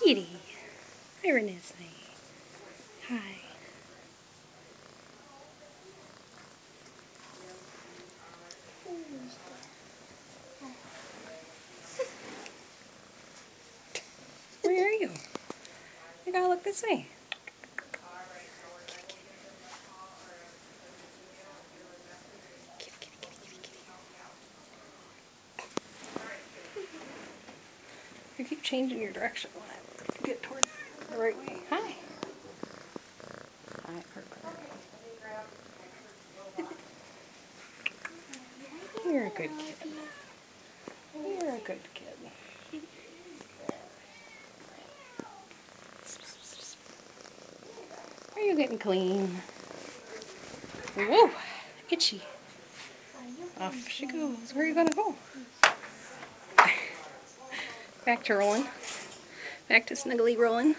Kitty. Hi, Renee. Hi. Where are you? You gotta look this way. Kitty, kitty, kitty, kitty, kitty. You keep changing your direction when I get towards the right way. Hi. Hi. You're a good kid. You're a good kid. Are you getting clean? Whoa, itchy. Off she goes. Where are you gonna go? Back to rolling. Back to snuggly rolling.